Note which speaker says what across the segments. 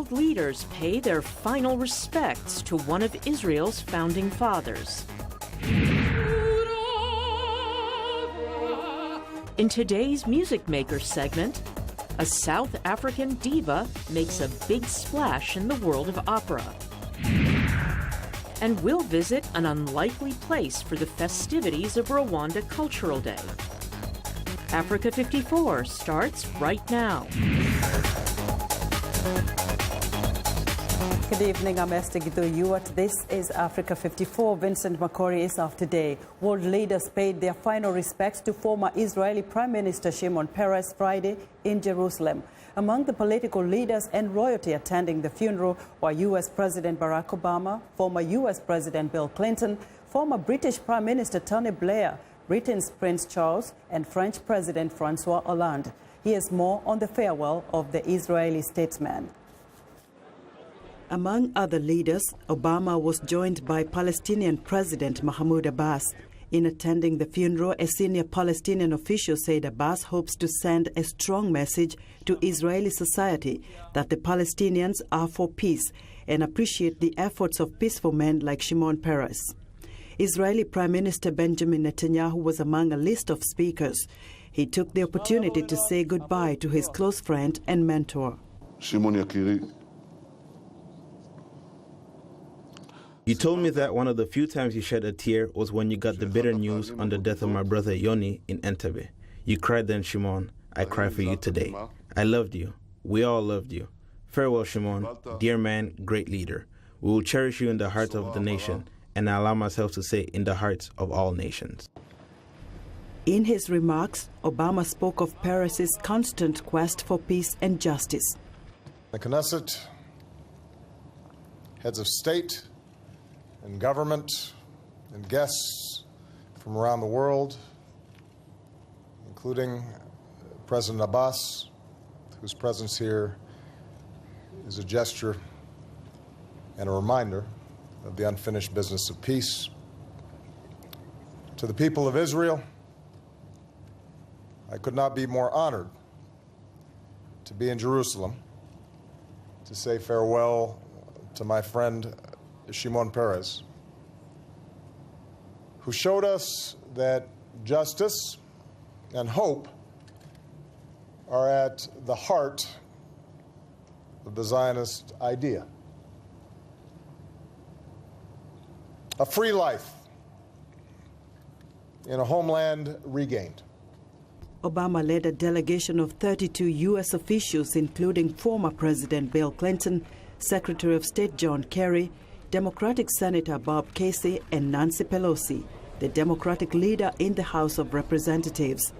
Speaker 1: world leaders pay their final respects to one of Israel's founding fathers. In today's Music Maker segment, a South African diva makes a big splash in the world of opera. And we'll visit an unlikely place for the festivities of Rwanda Cultural Day. Africa 54 starts right now.
Speaker 2: Good evening, I'm Esther Gido-Ewart. This is Africa 54. Vincent Makori is off today. World leaders paid their final respects to former Israeli Prime Minister Shimon Peres Friday in Jerusalem. Among the political leaders and royalty attending the funeral were U.S. President Barack Obama, former U.S. President Bill Clinton, former British Prime Minister Tony Blair, Britain's Prince Charles, and French President Francois Hollande. Here's more on the farewell of the Israeli statesman. Among other leaders, Obama was joined by Palestinian President Mahmoud Abbas. In attending the funeral, a senior Palestinian official said Abbas hopes to send a strong message to Israeli society that the Palestinians are for peace and appreciate the efforts of peaceful men like Shimon Peres. Israeli Prime Minister Benjamin Netanyahu was among a list of speakers. He took the opportunity to say goodbye to his close friend and mentor.
Speaker 3: Shimon Yakiri.
Speaker 4: You told me that one of the few times you shed a tear was when you got the bitter news on the death of my brother Yoni in Entebbe. You cried then, Shimon. I cry for you today. I loved you. We all loved you. Farewell, Shimon. Dear man, great leader. We will cherish you in the heart of the nation, and I allow myself to say in the hearts of all nations.
Speaker 2: In his remarks, Obama spoke of Peres' constant quest for peace and justice.
Speaker 5: The Knesset, heads of state and government, and guests from around the world, including President Abbas, whose presence here is a gesture and a reminder of the unfinished business of peace. To the people of Israel, I could not be more honored to be in Jerusalem to say farewell to my friend Shimon Peres, who showed us that justice and hope are at the heart of the Zionist idea. A free life in a homeland regained.
Speaker 2: Obama led a delegation of 32 U.S. officials, including former President Bill Clinton, Secretary of State John Kerry, Democratic Senator Bob Casey, and Nancy Pelosi, the Democratic leader in the House of Representatives.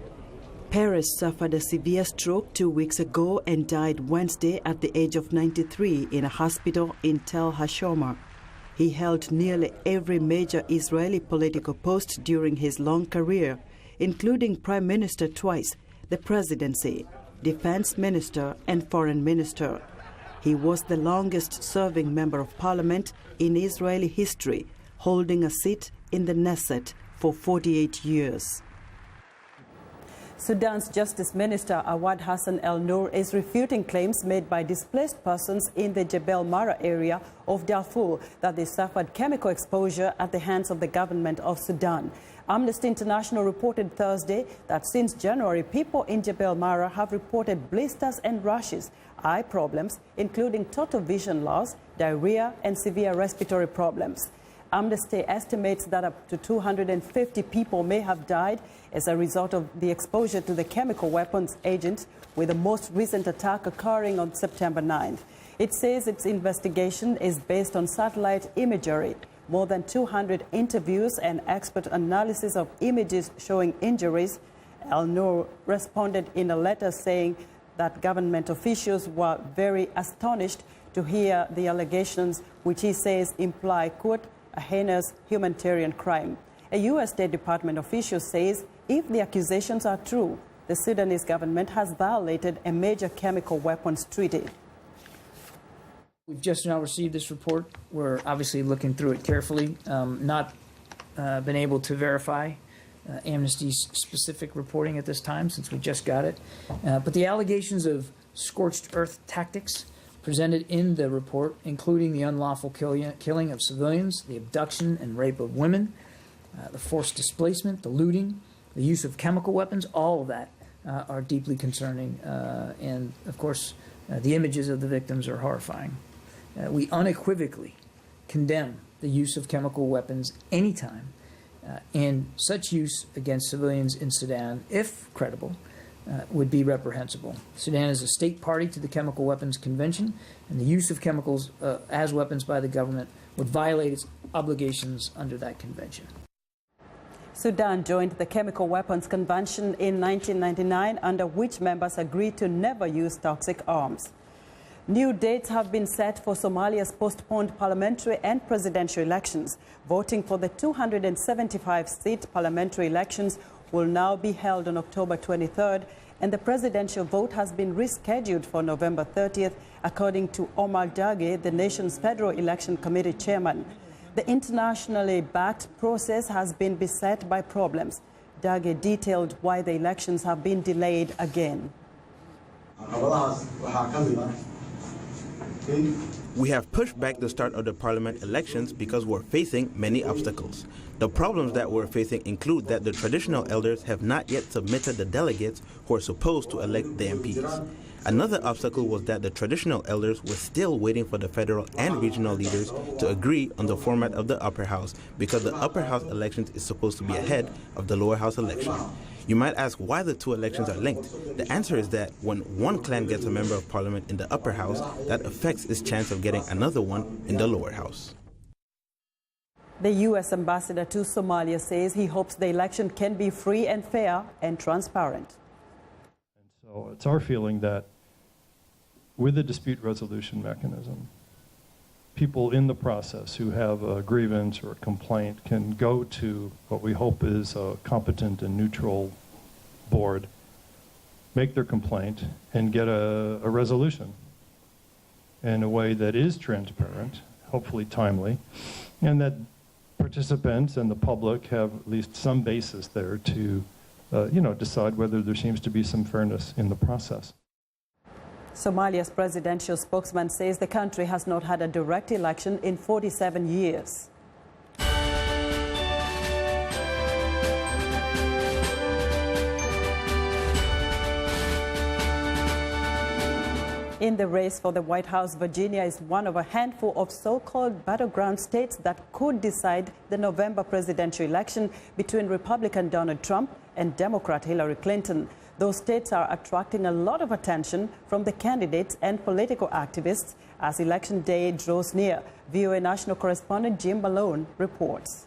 Speaker 2: Peres suffered a severe stroke 2 weeks ago and died Wednesday at the age of 93 in a hospital in Tel HaShomer. He held nearly every major Israeli political post during his long career, including Prime Minister twice, the presidency, Defense Minister, and Foreign Minister. He was the longest-serving member of parliament in Israeli history, holding a seat in the Knesset for 48 years. Sudan's Justice Minister Awad Hassan El-Nour is refuting claims made by displaced persons in the Jebel Mara area of Darfur that they suffered chemical exposure at the hands of the government of Sudan. Amnesty International reported Thursday that since January, people in Jebel Mara have reported blisters and rashes, eye problems, including total vision loss, diarrhea, and severe respiratory problems. Amnesty estimates that up to 250 people may have died as a result of the exposure to the chemical weapons agent, with the most recent attack occurring on September 9th. It says its investigation is based on satellite imagery, more than 200 interviews and expert analysis of images showing injuries. El-Nour responded in a letter saying that government officials were very astonished to hear the allegations, which he says imply, quote, a heinous humanitarian crime. A U.S. State Department official says if the accusations are true, the Sudanese government has violated a major chemical weapons treaty.
Speaker 6: We've just now received this report. We're obviously looking through it carefully, not been able to verify Amnesty's specific reporting at this time since we just got it. But the allegations of scorched earth tactics presented in the report, including the unlawful killing of civilians, the abduction and rape of women, the forced displacement, the looting, the use of chemical weapons, all of that are deeply concerning. And, of course, the images of the victims are horrifying. We unequivocally condemn the use of chemical weapons anytime, and such use against civilians in Sudan, if credible, would be reprehensible. Sudan is a state party to the Chemical Weapons Convention, and the use of chemicals as weapons by the government would violate its obligations under that convention.
Speaker 2: Sudan joined the Chemical Weapons Convention in 1999, under which members agreed to never use toxic arms. New dates have been set for Somalia's postponed parliamentary and presidential elections. Voting for the 275-seat parliamentary elections will now be held on October 23rd, and the presidential vote has been rescheduled for November 30th, according to Omar Dage, the nation's Federal Election Committee chairman. The internationally backed process has been beset by problems. Dage detailed why the elections have been delayed again.
Speaker 4: We have pushed back the start of the parliament elections because we're facing many obstacles. The problems that we're facing include that the traditional elders have not yet submitted the delegates who are supposed to elect the MPs. Another obstacle was that the traditional elders were still waiting for the federal and regional leaders to agree on the format of the upper house, because the upper house elections is supposed to be ahead of the lower house election. You might ask why the two elections are linked. The answer is that when one clan gets a member of parliament in the upper house, that affects its chance of getting another one in the lower house.
Speaker 2: The U.S. ambassador to Somalia says he hopes the election can be free and fair and transparent.
Speaker 3: And so it's our feeling that with a dispute resolution mechanism, people in the process who have a grievance or a complaint can go to what we hope is a competent and neutral board, make their complaint, and get a resolution in a way that is transparent, hopefully timely, and that participants and the public have at least some basis there to decide whether there seems to be some fairness in the process.
Speaker 2: Somalia's presidential spokesman says the country has not had a direct election in 47 years. In the race for the White House, Virginia is one of a handful of so-called battleground states that could decide the November presidential election between Republican Donald Trump and Democrat Hillary Clinton. Those states are attracting a lot of attention from the candidates and political activists as Election Day draws near. VOA national correspondent Jim Malone reports.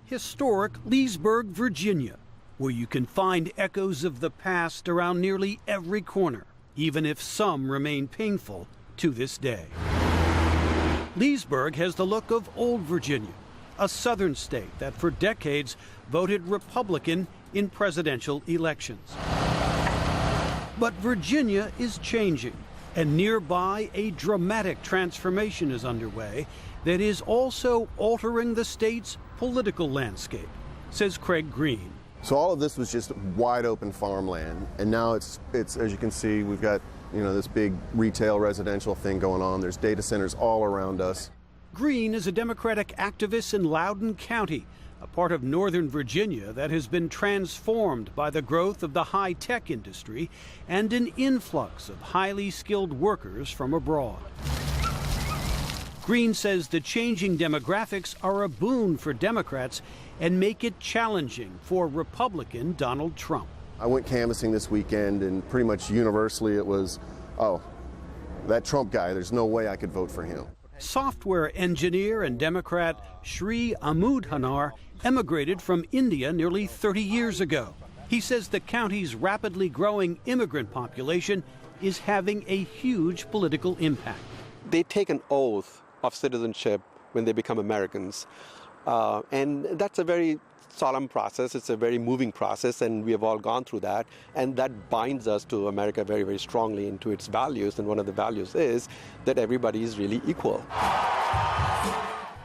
Speaker 7: Historic Leesburg, Virginia, where you can find echoes of the past around nearly every corner, even if some remain painful to this day. Leesburg has the look of old Virginia, a southern state that for decades voted Republican in presidential elections. But Virginia is changing, and nearby a dramatic transformation is underway that is also altering the state's political landscape, says Craig Green.
Speaker 8: So all of this was just wide open farmland, and now it's as you can see, we've got this big retail residential thing going on. There's data centers all around us.
Speaker 7: Green is a Democratic activist in Loudoun County, a part of northern Virginia that has been transformed by the growth of the high-tech industry and an influx of highly skilled workers from abroad. Green says the changing demographics are a boon for Democrats and make it challenging for Republican Donald Trump.
Speaker 8: I went canvassing this weekend, and pretty much universally it was, oh, that Trump guy, there's no way I could vote for him.
Speaker 7: Software engineer and Democrat Sri Amudhanar emigrated from India nearly 30 years ago. He says the county's rapidly growing immigrant population is having a huge political impact.
Speaker 9: They take an oath of citizenship when they become Americans. And that's a very solemn process. It's a very moving process, and we have all gone through that. And that binds us to America very, very strongly into its values. And one of the values is that everybody is really equal.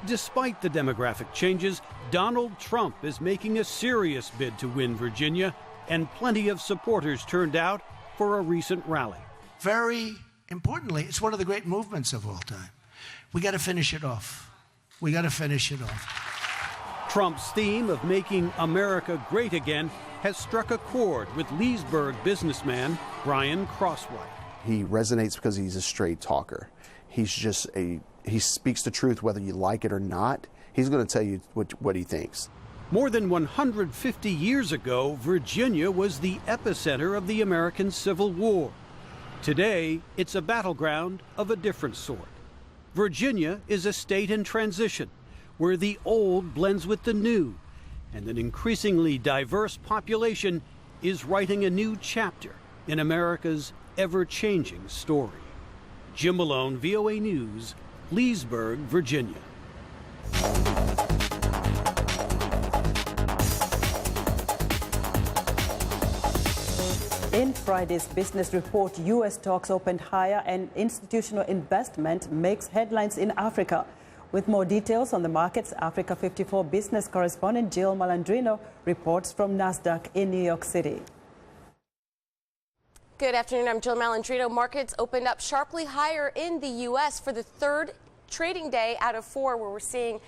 Speaker 7: Despite the demographic changes, Donald Trump is making a serious bid to win Virginia, and plenty of supporters turned out for a recent rally.
Speaker 10: very importantly, it's one of the great movements of all time. We got to finish it off. We got to finish it off.
Speaker 7: Trump's theme of making America great again has struck a chord with Leesburg businessman Brian Crosswhite.
Speaker 11: He resonates because he's a straight talker. He speaks the truth whether you like it or not. He's going to tell you what he thinks.
Speaker 7: More than 150 years ago, Virginia was the epicenter of the American Civil War. Today, it's a battleground of a different sort. Virginia is a state in transition, where the old blends with the new, and an increasingly diverse population is writing a new chapter in America's ever-changing story. Jim Malone, VOA News, Leesburg, Virginia.
Speaker 2: In Friday's business report, U.S. stocks opened higher and institutional investment makes headlines in Africa. With more details on the markets, Africa 54 business correspondent Jill Malandrino reports from NASDAQ in New York City.
Speaker 12: Good afternoon, I'm Jill Malandrino. Markets opened up sharply higher in the U.S. for the third trading day out of 4, where we're seeing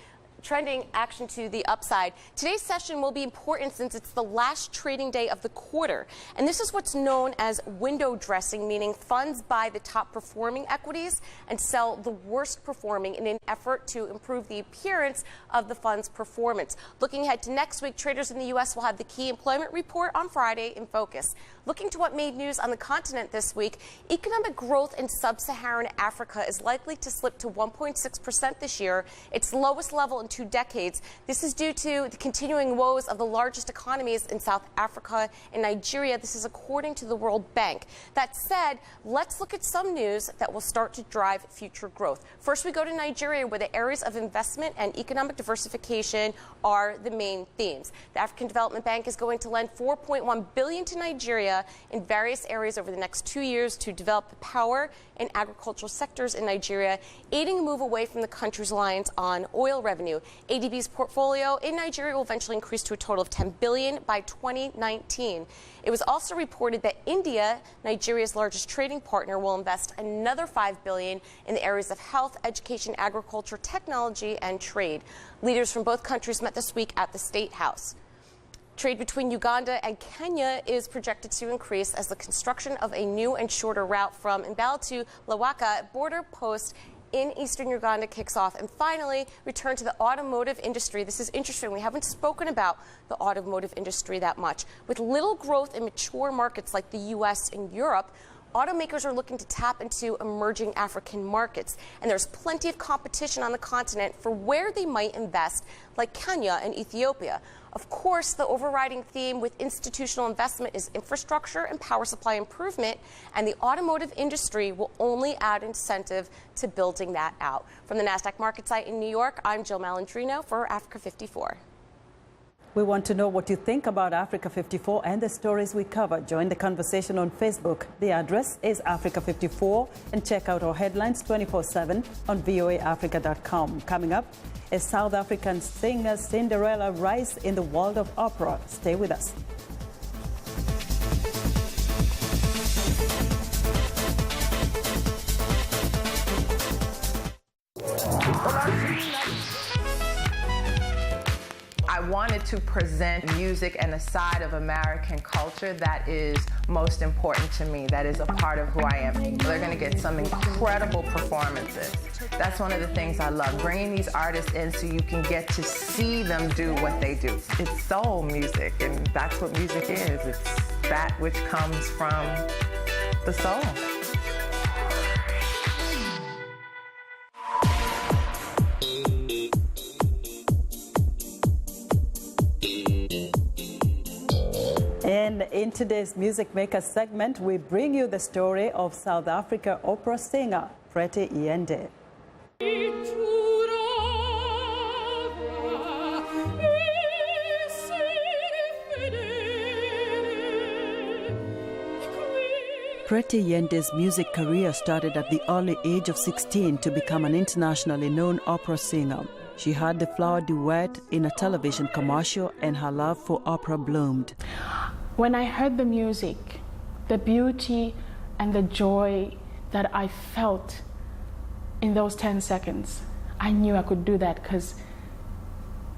Speaker 12: trending action to the upside. Today's session will be important since it's the last trading day of the quarter. And this is what's known as window dressing, meaning funds buy the top performing equities and sell the worst performing in an effort to improve the appearance of the fund's performance. Looking ahead to next week, traders in the U.S. will have the key employment report on Friday in focus. Looking to what made news on the continent this week, economic growth in sub-Saharan Africa is likely to slip to 1.6% this year, its lowest level in 2 decades. This is due to the continuing woes of the largest economies in South Africa and Nigeria. This is according to the World Bank. That said, let's look at some news that will start to drive future growth. First, we go to Nigeria, where the areas of investment and economic diversification are the main themes. The African Development Bank is going to lend $4.1 billion to Nigeria in various areas over the next 2 years to develop the power and agricultural sectors in Nigeria, aiding a move away from the country's reliance on oil revenue. ADB's portfolio in Nigeria will eventually increase to a total of $10 billion by 2019. It was also reported that India, Nigeria's largest trading partner, will invest another $5 billion in the areas of health, education, agriculture, technology, and trade. Leaders from both countries met this week at the State House. Trade between Uganda and Kenya is projected to increase as the construction of a new and shorter route from Mbale to Lawaka border post in eastern Uganda kicks off. And finally, return to the automotive industry. This is interesting. We haven't spoken about the automotive industry that much. With little growth in mature markets like the U.S. and Europe, automakers are looking to tap into emerging African markets, and there's plenty of competition on the continent for where they might invest, like Kenya and Ethiopia. Of course, the overriding theme with institutional investment is infrastructure and power supply improvement, and the automotive industry will only add incentive to building that out. From the NASDAQ market site in New York, I'm Jill Malandrino for Africa 54.
Speaker 2: We want to know what you think about Africa 54 and the stories we cover. Join the conversation on Facebook. The address is Africa 54, and check out our headlines 24/7 on voaafrica.com. Coming up, a South African singer's Cinderella rise in the world of opera. Stay with us.
Speaker 13: I wanted to present music and a side of American culture that is most important to me, that is a part of who I am. They're going to get some incredible performances. That's one of the things I love, bringing these artists in so you can get to see them do what they do. It's soul music, and that's what music is. It's that which comes from the soul.
Speaker 2: And in today's Music Maker segment, we bring you the story of South Africa opera singer Pretty Yende. Pretty Yende's music career started at the early age of 16 to become an internationally known opera singer. She had the flower duet in a television commercial, and her love for opera bloomed.
Speaker 14: When I heard the music, the beauty, and the joy that I felt in those 10 seconds, I knew I could do that because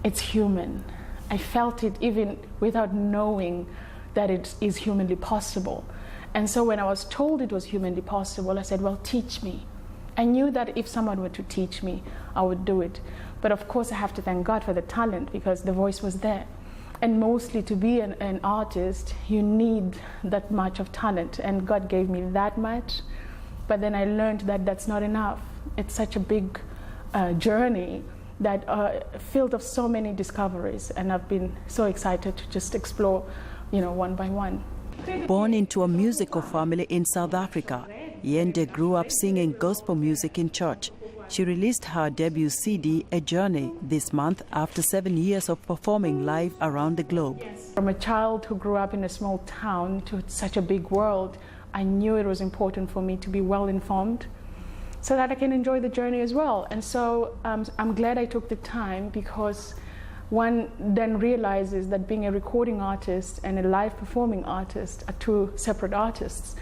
Speaker 14: it's human. I felt it even without knowing that it is humanly possible. And so when I was told it was humanly possible, I said, well, teach me. I knew that if someone were to teach me, I would do it. But of course, I have to thank God for the talent because the voice was there. And mostly to be an artist, you need that much of talent. And God gave me that much. But then I learned that that's not enough. It's such a big journey that filled of so many discoveries. And I've been so excited to just explore, one by one.
Speaker 2: Born into a musical family in South Africa, Yende grew up singing gospel music in church. She released her debut CD, A Journey, this month after 7 years of performing live around the globe.
Speaker 14: From a child who grew up in a small town to such a big world, I knew it was important for me to be well informed so that I can enjoy the journey as well. And so I'm glad I took the time because one then realizes that being a recording artist and a live performing artist are two separate artists.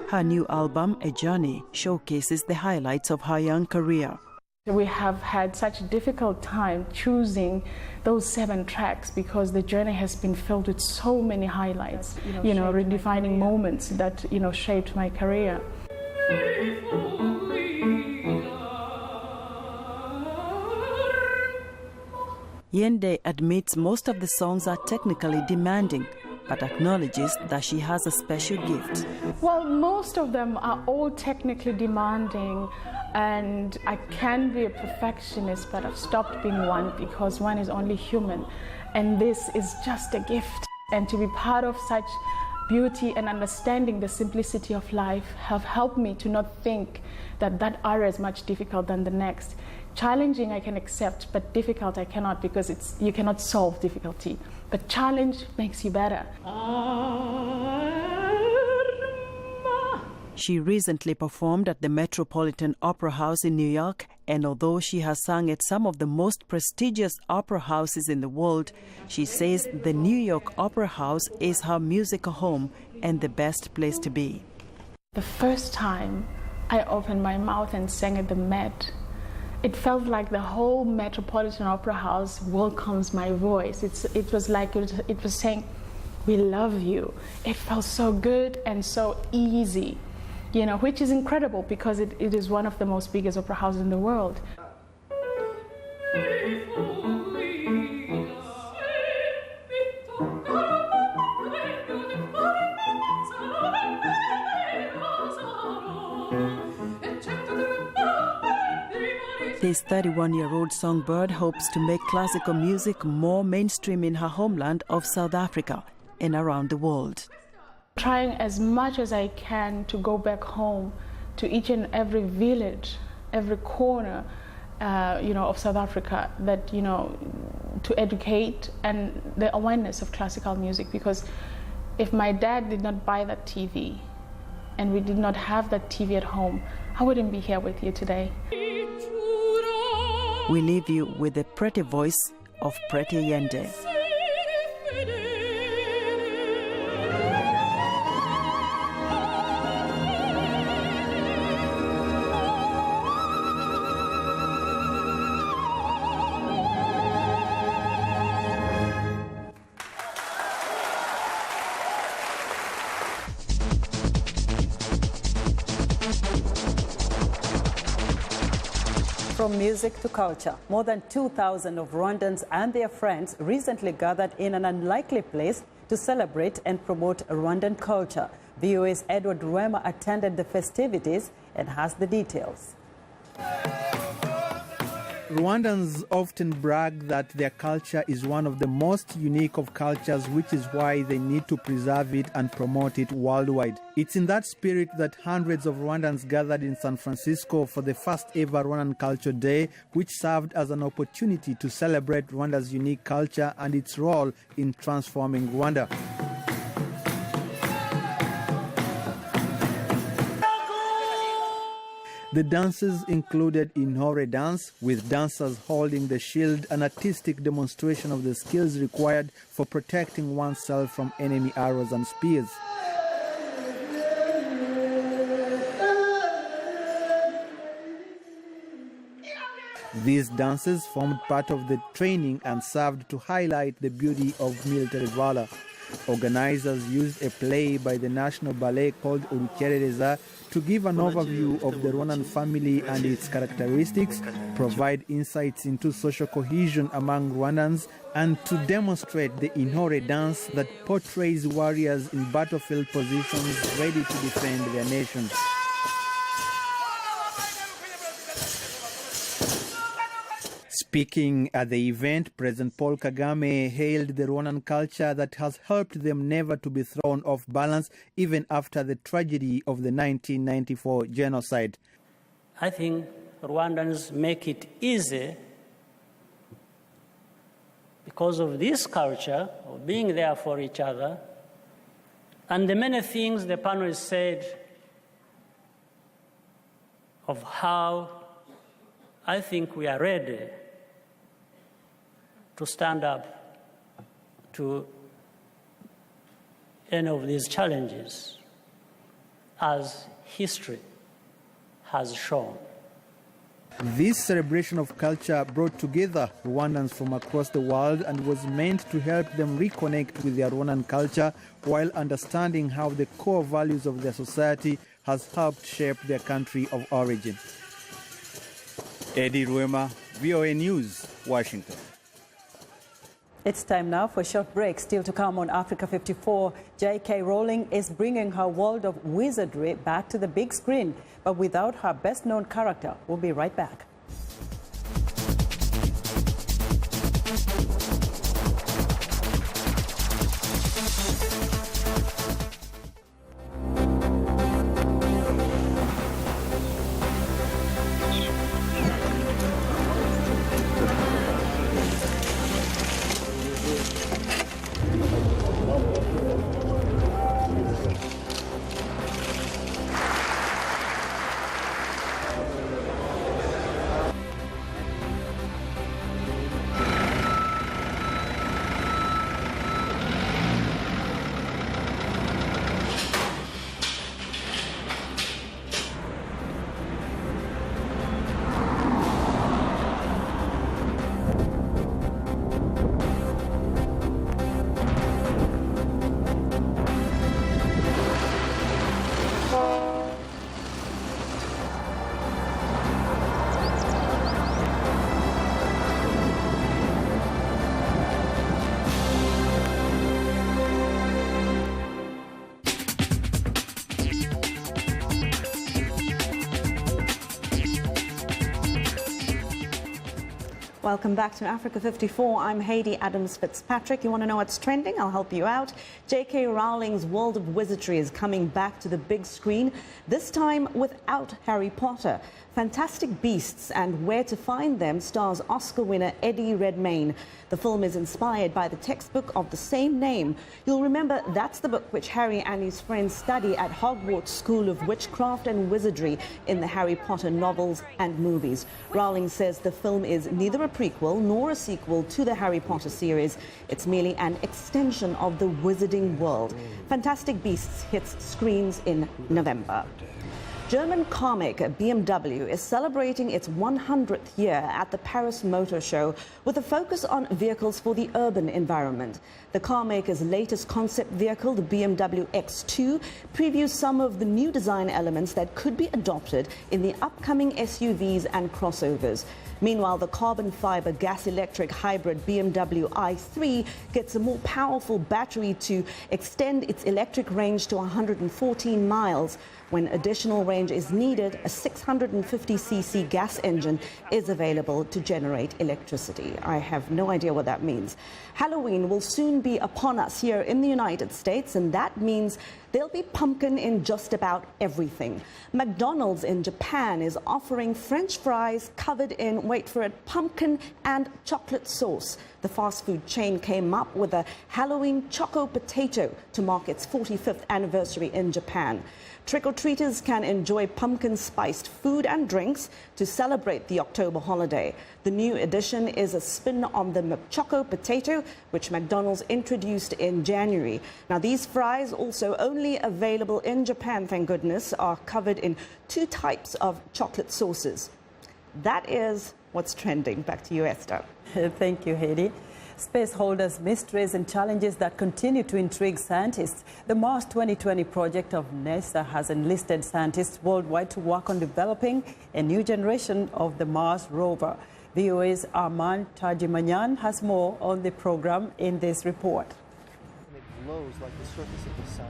Speaker 2: Her new album, A Journey, showcases the highlights of her young career.
Speaker 14: We have had such a difficult time choosing those 7 tracks because the journey has been filled with so many highlights, redefining moments that, shaped my career.
Speaker 2: Yende admits most of the songs are technically demanding, but acknowledges that she has a special gift.
Speaker 14: Well, most of them are all technically demanding, and I can be a perfectionist, but I've stopped being one because one is only human, and this is just a gift. And to be part of such beauty and understanding the simplicity of life have helped me to not think that area is much difficult than the next. Challenging I can accept, but difficult I cannot because you cannot solve difficulty. But challenge makes you better.
Speaker 2: She recently performed at the Metropolitan Opera House in New York, and although she has sung at some of the most prestigious opera houses in the world, she says the New York Opera House is her musical home and the best place to be.
Speaker 14: The first time I opened my mouth and sang at the Met, it felt like the whole Metropolitan Opera House welcomes my voice. It was like it was saying, we love you. It felt so good and so easy, which is incredible because it is one of the most biggest opera houses in the world.
Speaker 2: This 31-year-old songbird hopes to make classical music more mainstream in her homeland of South Africa and around the world.
Speaker 14: Trying as much as I can to go back home to each and every village, every corner, of South Africa, that, to educate and the awareness of classical music. Because if my dad did not buy that TV and we did not have that TV at home, I wouldn't be here with you today.
Speaker 2: We leave you with the pretty voice of Pretty Yende. From music to culture, more than 2,000 of Rwandans and their friends recently gathered in an unlikely place to celebrate and promote Rwandan culture. VOA's Edward Rwema attended the festivities and has the details.
Speaker 15: Rwandans often brag that their culture is one of the most unique of cultures, which is why they need to preserve it and promote it worldwide. It's in that spirit that hundreds of Rwandans gathered in San Francisco for the first ever Rwandan Culture Day, which served as an opportunity to celebrate Rwanda's unique culture and its role in transforming Rwanda. The dances included Inhore dance, with dancers holding the shield, an artistic demonstration of the skills required for protecting oneself from enemy arrows and spears. These dances formed part of the training and served to highlight the beauty of military valor. Organizers used a play by the National Ballet called Urukerereza to give an overview of the Rwandan family and its characteristics, provide insights into social cohesion among Rwandans, and to demonstrate the Inhore dance that portrays warriors in battlefield positions ready to defend their nation. Speaking at the event, President Paul Kagame hailed the Rwandan culture that has helped them never to be thrown off balance even after the tragedy of the 1994 genocide.
Speaker 16: I think Rwandans make it easy because of this culture of being there for each other and the many things the panelists said of how I think we are ready to stand up to any of these challenges, as history has shown.
Speaker 15: This celebration of culture brought together Rwandans from across the world and was meant to help them reconnect with their Rwandan culture while understanding how the core values of their society has helped shape their country of origin. Eddie Ruema, VOA News, Washington.
Speaker 2: It's time now for a short break. Still to come on Africa 54, J.K. Rowling is bringing her world of wizardry back to the big screen, but without her best-known character. We'll be right back.
Speaker 17: Welcome back to Africa 54. I'm Haiti Adams Fitzpatrick. You want to know what's trending? I'll help you out. J.K. Rowling's world of wizardry is coming back to the big screen, this time without Harry Potter. Fantastic Beasts and Where to Find Them stars Oscar winner Eddie Redmayne. The film is inspired by the textbook of the same name. You'll remember that's the book which Harry and his friends study at Hogwarts School of Witchcraft and Wizardry in the Harry Potter novels and movies. Rowling says the film is neither a prequel nor a sequel to the Harry Potter series. It's merely an extension of the wizarding world. Fantastic Beasts hits screens in November. German car maker BMW is celebrating its 100th year at the Paris Motor Show with a focus on vehicles for the urban environment. The car maker's latest concept vehicle, the BMW X2, previews some of the new design elements that could be adopted in the upcoming SUVs and crossovers. Meanwhile, the carbon fiber gas-electric hybrid BMW i3 gets a more powerful battery to extend its electric range to 114 miles. When additional range is needed, a 650cc gas engine is available to generate electricity. I have no idea what that means. Halloween will soon be upon us here in the United States, and that means There'll be pumpkin in just about everything. McDonald's in Japan is offering French fries covered in, wait for it, pumpkin and chocolate sauce. The fast food chain came up with a Halloween choco potato to mark its 45th anniversary in Japan. Trick-or-treaters can enjoy pumpkin-spiced food and drinks to celebrate the October holiday. The new edition is a spin on the Choco Potato, which McDonald's introduced in January. Now, these fries, also only available in Japan, thank goodness, are covered in 2 types of chocolate sauces. That is what's trending. Back to you, Esther.
Speaker 2: Thank you, Heidi. Space holders, mysteries and challenges that continue to intrigue scientists. The Mars 2020 project of NASA has enlisted scientists worldwide to work on developing a new generation of the Mars rover. VOA's Arman Tajimanyan has more on the program in this report.
Speaker 18: It glows like the surface of the sun.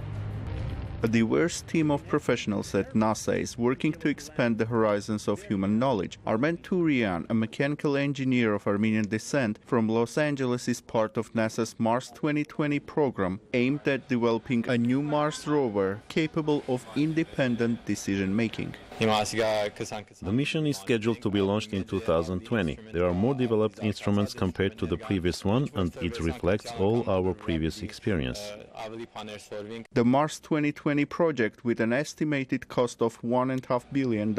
Speaker 19: A diverse team of professionals at NASA is working to expand the horizons of human knowledge. Armen Turian, a mechanical engineer of Armenian descent from Los Angeles, is part of NASA's Mars 2020 program aimed at developing a new Mars rover capable of independent decision-making.
Speaker 20: The mission is scheduled to be launched in 2020. There are more developed instruments compared to the previous one, and it reflects all our previous experience.
Speaker 19: The Mars 2020 project, with an estimated cost of $1.5 billion,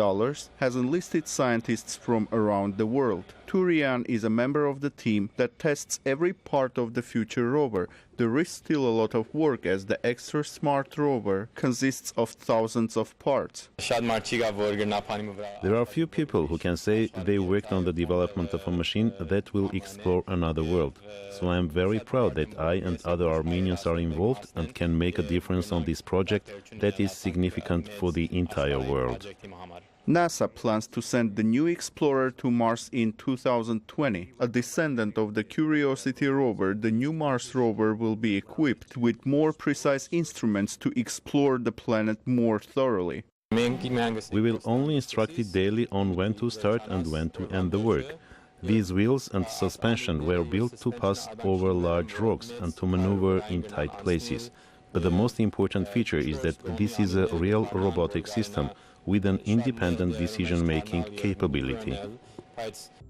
Speaker 19: has enlisted scientists from around the world. Turian is a member of the team that tests every part of the future rover. There is still a lot of work, as the extra smart rover consists of thousands of parts.
Speaker 20: There are few people who can say they worked on the development of a machine that will explore another world. So I am very proud that I and other Armenians are involved and can make a difference on this project that is significant for the entire world.
Speaker 19: NASA plans to send the new Explorer to Mars in 2020. A descendant of the Curiosity rover, the new Mars rover will be equipped with more precise instruments to explore the planet more thoroughly.
Speaker 20: We will only instruct it daily on when to start and when to end the work. These wheels and suspension were built to pass over large rocks and to maneuver in tight places. But the most important feature is that this is a real robotic system with an independent decision-making capability.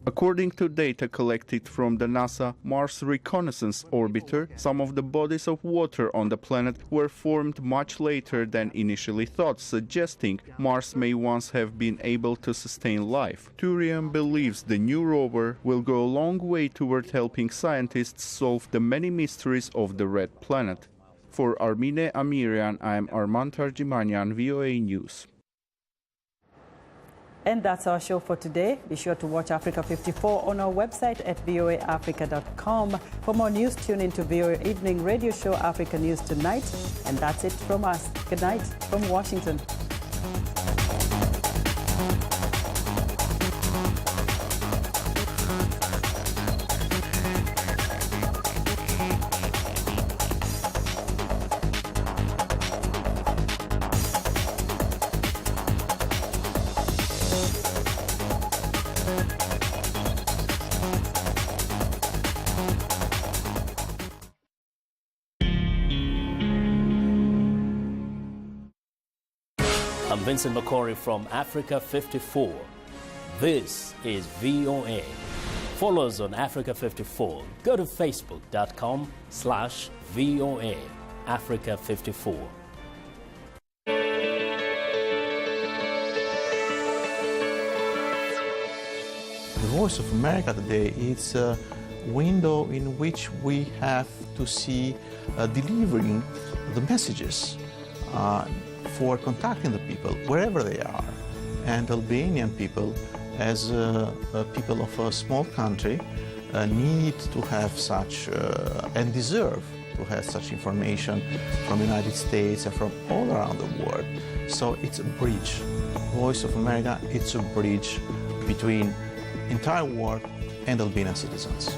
Speaker 19: According to data collected from the NASA Mars Reconnaissance Orbiter, some of the bodies of water on the planet were formed much later than initially thought, suggesting Mars may once have been able to sustain life. Turian believes the new rover will go a long way toward helping scientists solve the many mysteries of the red planet. For Armine Amirian, I am Arman Tarjimanyan, VOA News.
Speaker 2: And that's our show for today. Be sure to watch Africa 54 on our website at voaafrica.com. For more news, tune into VOA Evening Radio Show Africa News Tonight. And that's it from us. Good night from Washington.
Speaker 21: I'm Vincent Makori from Africa 54. This is VOA. Follow us on Africa 54. Go to facebook.com/VOA Africa 54.
Speaker 22: The Voice of America today is a window in which we have to see delivering the messages for contacting the people wherever they are. And Albanian people, as people of a small country, need to have such and deserve to have such information from the United States and from all around the world. So it's a bridge. Voice of America, it's a bridge between entire world and Albanian citizens.